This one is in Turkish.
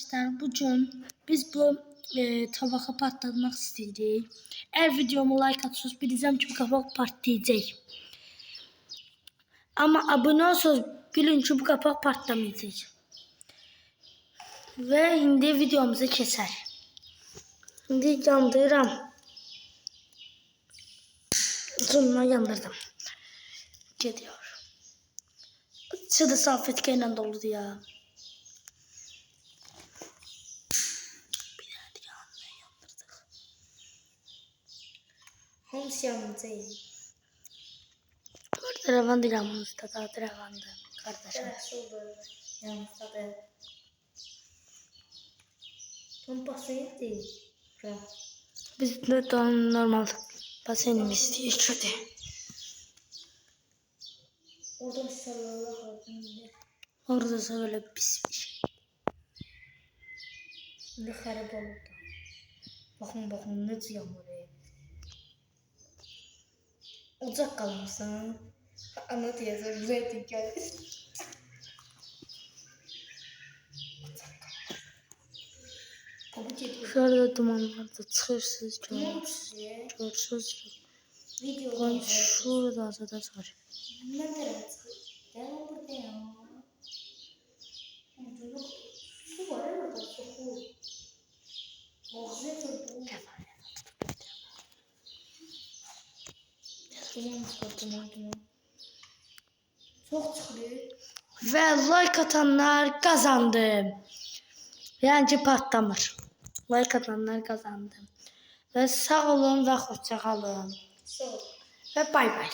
Arkadaşlar bugün biz bu tabağı patlatmak istedik. Eğer videomu like atırsanız bileceğim ki bu kapak patlayacak. Ama abone olsanız bilin ki bu kapak patlamayacak. Ve şimdi videomuzu keser. Şimdi yandırıram. Sonuna yandırdım. Gidiyor. Çıdı salfetkeyle doldu ya. Hamısı yanındayım. Revan değil yanımızda da revandı kardeşim. Dersi olur. Yanımızda da. Tam basayım değil. Biz de normal basenimiz istiyoruz şöyle. Orada bir sallarla kaldım. Orada böyle pis bir şey. Ne harap oldu. Bakın ne ziyan oraya. Ocak kalmışsın. Ana teyze buraya dikkat. Şurada duman vardı. Çıkırsız Görürsüz. Video Ben şurada da var. Ben tarafa çıkıyorum. Devam burada ya. Su var ya orada. Su. Ağzı bu. Duman. Çok çıkıyor. Ve like atanlar kazandı. Yani patlamır. Like atanlar kazandı. Ve sağ olun ve hoşça kalın. Sağ ol. Ve bay bay.